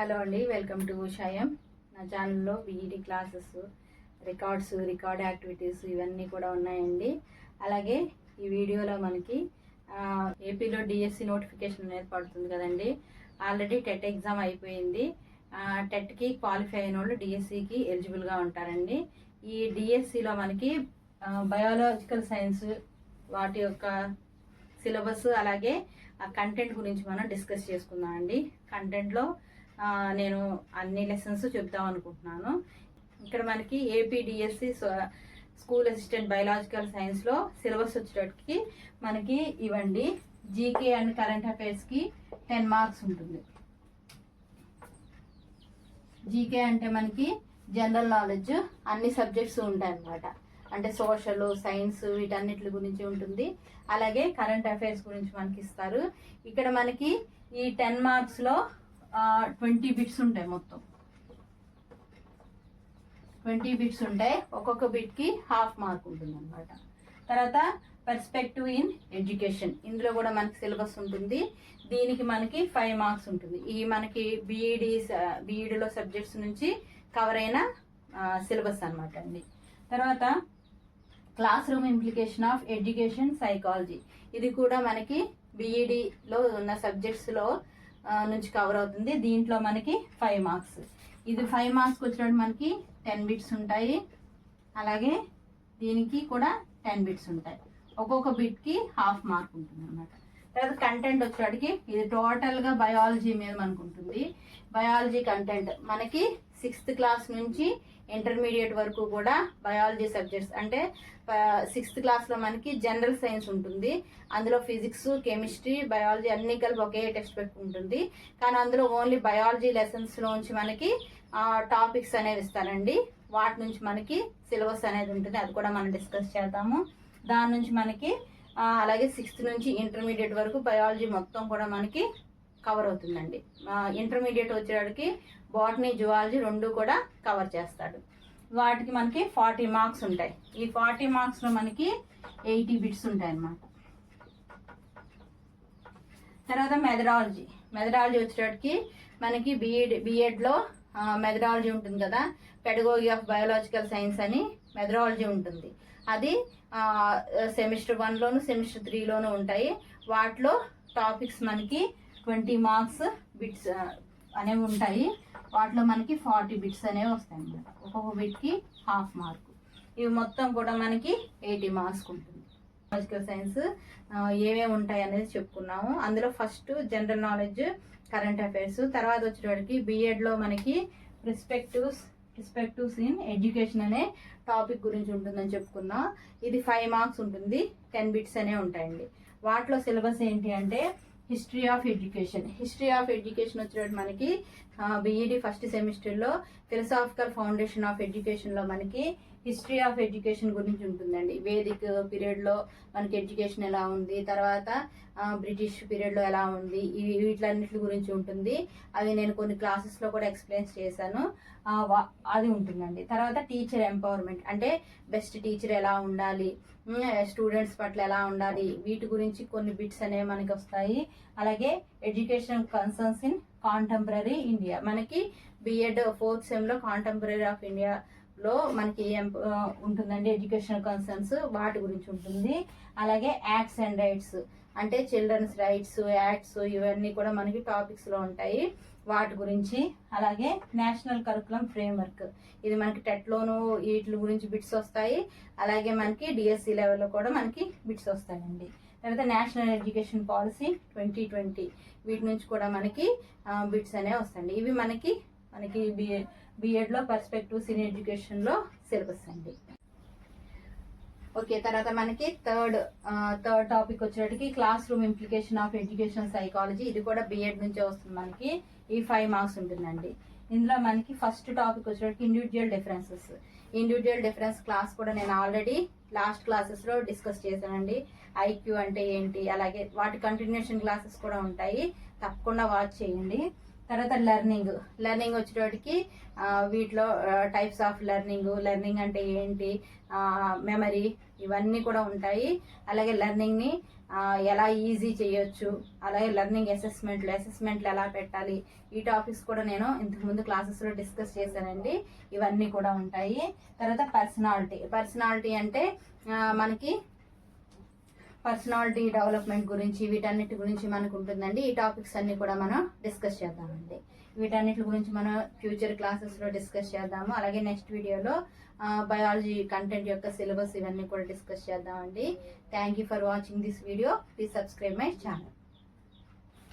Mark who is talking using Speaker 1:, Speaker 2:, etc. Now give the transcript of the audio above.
Speaker 1: Hello అండి, welcome to ఉషాయం. నా ఛానల్లో బీఈడి క్లాసెస్, రికార్డ్ యాక్టివిటీస్ ఇవన్నీ కూడా ఉన్నాయండి. అలాగే ఈ వీడియోలో మనకి ఏపీలో డిఎస్సి నోటిఫికేషన్ అనేది పడుతుంది కదండి. ఆల్రెడీ టెట్ ఎగ్జామ్ అయిపోయింది. టెట్కి క్వాలిఫై అయిన వాళ్ళు డిఎస్సికి ఎలిజిబుల్గా ఉంటారండి. ఈ డిఎస్సిలో మనకి బయాలజికల్ సైన్స్ వాటి యొక్క సిలబస్ అలాగే ఆ కంటెంట్ గురించి మనం డిస్కస్ చేసుకుందాం అండి. కంటెంట్లో నేను అన్ని లెసన్స్ చెప్దాం అనుకుంటున్నాను. ఇక్కడ మనకి ఏపీడిఎస్సి స్కూల్ అసిస్టెంట్ బయాలజికల్ సైన్స్లో సిలబస్ వచ్చేటప్పటికి మనకి ఇవ్వండి. జీకే అండ్ కరెంట్ అఫైర్స్కి 10 మార్క్స్ ఉంటుంది. జీకే అంటే మనకి జనరల్ నాలెడ్జ్, అన్ని సబ్జెక్ట్స్ ఉంటాయి అన్నమాట. అంటే సోషల్, సైన్స్ వీటన్నిటి గురించి ఉంటుంది. అలాగే కరెంట్ అఫైర్స్ గురించి మనకి ఇస్తారు. ఇక్కడ మనకి ఈ 10 మార్క్స్లో 20 బిట్స్ ఉంటాయి. మొత్తం 20 బిట్స్ ఉంటాయి. ఒక్కొక్క బిట్కి ½ మార్క్ ఉంటుంది అనమాట. తర్వాత పర్స్పెక్టివ్ ఇన్ ఎడ్యుకేషన్, ఇందులో కూడా మనకి సిలబస్ ఉంటుంది. దీనికి మనకి 5 మార్క్స్ ఉంటుంది. ఈ మనకి బీఈడిలో సబ్జెక్ట్స్ నుంచి కవర్ అయిన సిలబస్ అనమాట అండి. తర్వాత class room implication of education psychology, ఇది కూడా మనకి బీఈడిలో ఉన్న సబ్జెక్ట్స్లో నుంచి కవర్ అవుతుంది. దీంట్లో మనకి 5 మార్క్స్. ఇది 5 మార్క్స్కి వచ్చినట్టు మనకి 10 బిట్స్ ఉంటాయి. అలాగే దీనికి కూడా 10 బిట్స్ ఉంటాయి. ఒక్కొక్క బిట్కి ½ మార్క్ ఉంటుంది అనమాట. తర్వాత కంటెంట్ వచ్చేటికి ఇది టోటల్గా బయాలజీ మీద మనకు ఉంటుంది. బయాలజీ కంటెంట్ మనకి 6th క్లాస్ నుంచి ఇంటర్మీడియట్ వరకు కూడా బయాలజీ సబ్జెక్ట్స్. అంటే 6th క్లాస్లో మనకి జనరల్ సైన్స్ ఉంటుంది. అందులో ఫిజిక్స్, కెమిస్ట్రీ, బయాలజీ అన్ని కలిపి ఒకే టెక్స్ట్ బుక్ ఉంటుంది. కానీ అందులో ఓన్లీ బయాలజీ లెసన్స్లోంచి మనకి టాపిక్స్ అనేవి ఇస్తారండి. వాటి నుంచి మనకి సిలబస్ అనేది ఉంటుంది. అది కూడా మనం డిస్కస్ చేద్దాము. దాని నుంచి మనకి అలాగే 6th నుంచి ఇంటర్మీడియట్ వరకు బయాలజీ మొత్తం కూడా మనకి కవర్ అవుతుందండి. ఇంటర్మీడియట్ వచ్చేటికి బాటనీ, జువాలజీ 2 కూడా కవర్ చేస్తాడు. వాటికి మనకి 40 మార్క్స్ ఉంటాయి. ఈ 40 మార్క్స్లో మనకి 80 బిట్స్ ఉంటాయి అన్నమాట. తర్వాత మెథడాలజీ వచ్చేటికి మనకి బీఎడ్లో మెథడాలజీ ఉంటుంది కదా, పెడగోగి ఆఫ్ బయాలజికల్ సైన్స్ అని మెథడాలజీ ఉంటుంది. అది సెమిస్టర్ 1లోను సెమిస్టర్ 3లోను ఉంటాయి. వాటిలో టాపిక్స్ మనకి 20 మార్క్స్ బిట్స్ అనేవి ఉంటాయి. వాటిలో మనకి 40 బిట్స్ అనేవి వస్తాయి అన్నమాట. ఒక్కొక్క బిట్కి ½ మార్కు. ఇవి మొత్తం కూడా మనకి 80 మార్క్స్ ఉంటుంది. బయాలజికల్ సైన్స్ ఏమేమి ఉంటాయి అనేది చెప్పుకున్నాము. అందులో first general knowledge, current affairs. తర్వాత వచ్చేటప్పటికి బీఎడ్లో మనకి పర్స్పెక్టివ్స్ ఇన్ ఎడ్యుకేషన్ అనే టాపిక్ గురించి ఉంటుందని చెప్పుకున్నాం. ఇది 5 మార్క్స్ ఉంటుంది. 10 బిట్స్ అనేవి ఉంటాయండి. వాటిలో సిలబస్ ఏంటి అంటే హిస్టరీ ఆఫ్ ఎడ్యుకేషన్ వచ్చేటప్పుడు మనకి బీఈడి ఫస్ట్ సెమిస్టర్లో ఫిలసాఫికల్ ఫౌండేషన్ ఆఫ్ ఎడ్యుకేషన్లో మనకి హిస్టరీ ఆఫ్ ఎడ్యుకేషన్ గురించి ఉంటుందండి. వేదిక్ పీరియడ్లో మనకి ఎడ్యుకేషన్ ఎలా ఉంది, తర్వాత బ్రిటిష్ పీరియడ్లో ఎలా ఉంది, వీటిలన్నిటి గురించి ఉంటుంది. అవి నేను కొన్ని క్లాసెస్లో కూడా ఎక్స్ప్లెయిన్ చేశాను. అది ఉంటుందండి. తర్వాత టీచర్ ఎంపవర్మెంట్, అంటే బెస్ట్ టీచర్ ఎలా ఉండాలి, స్టూడెంట్స్ పట్ల ఎలా ఉండాలి, వీటి గురించి కొన్ని బిట్స్ అనేవి మనకి వస్తాయి. అలాగే education concerns in contemporary India, మనకి బిఎడ్ 4th సెమ్లో కాంటెంపరీ ఆఫ్ ఇండియాలో మనకి ఉంటుందండి. ఎడ్యుకేషనల్ కన్సర్న్స్ వాటి గురించి ఉంటుంది. అలాగే యాక్ట్స్ అండ్ రైట్స్, అంటే చిల్డ్రన్స్ రైట్స్, యాక్ట్స్ ఇవన్నీ కూడా మనకి టాపిక్స్లో ఉంటాయి. వాటి గురించి. అలాగే నేషనల్ కరికులం ఫ్రేమ్వర్క్, ఇది మనకి టెట్లోను వీటి గురించి బిట్స్ వస్తాయి. అలాగే మనకి డిఎస్సి లెవెల్లో కూడా మనకి బిట్స్ వస్తాయండి. తర్వాత నేషనల్ ఎడ్యుకేషన్ పాలసీ 2020, వీటి నుంచి కూడా మనకి బిట్స్ అనేవి వస్తాయండి. ఇవి మనకి బిఎడ్లో పర్స్పెక్టివ్స్ ఇన్ ఎడ్యుకేషన్లో సిలబస్ అండి. ఓకే, తర్వాత మనకి థర్డ్ టాపిక్ వచ్చేటికి class room implication of education psychology, ఇది కూడా బిఎడ్ నుంచే వస్తుంది. మనకి ఈ 5 మార్క్స్ ఉంటుందండి. ఇందులో మనకి ఫస్ట్ టాపిక్ వచ్చేటికి ఇండివిజువల్ డిఫరెన్స్ క్లాస్ కూడా నేను ఆల్రెడీ లాస్ట్ క్లాసెస్లో డిస్కస్ చేశానండి. ఐక్యూ అంటే ఏంటి, అలాగే వాటి కంటిన్యూషన్ క్లాసెస్ కూడా ఉంటాయి, తప్పకుండా వాచ్ చేయండి. తర్వాత లెర్నింగ్ వచ్చేటప్పటికి వీటిలో టైప్స్ ఆఫ్ లెర్నింగ్ అంటే ఏంటి, మెమరీ ఇవన్నీ కూడా ఉంటాయి. అలాగే లెర్నింగ్ని ఎలా ఈజీ చేయొచ్చు, అలాగే లెర్నింగ్ అసెస్మెంట్లు ఎలా పెట్టాలి, ఈ టాపిక్స్ కూడా నేను ఇంతకుముందు క్లాసెస్లో డిస్కస్ చేశానండి. ఇవన్నీ కూడా ఉంటాయి. తర్వాత పర్సనాలిటీ అంటే మనకి పర్సనాలిటీ డెవలప్మెంట్ గురించి, వీటన్నిటి గురించి మనకు ఉంటుందండి. ఈ టాపిక్స్ అన్ని కూడా మనం డిస్కస్ చేద్దామండి. వీటన్నిటి గురించి మనం ఫ్యూచర్ క్లాసెస్లో డిస్కస్ చేద్దాము. అలాగే నెక్స్ట్ వీడియోలో బయాలజీ కంటెంట్ యొక్క సిలబస్ ఇవన్నీ కూడా డిస్కస్ చేద్దామండి. Thank you for watching this video. Please subscribe my channel.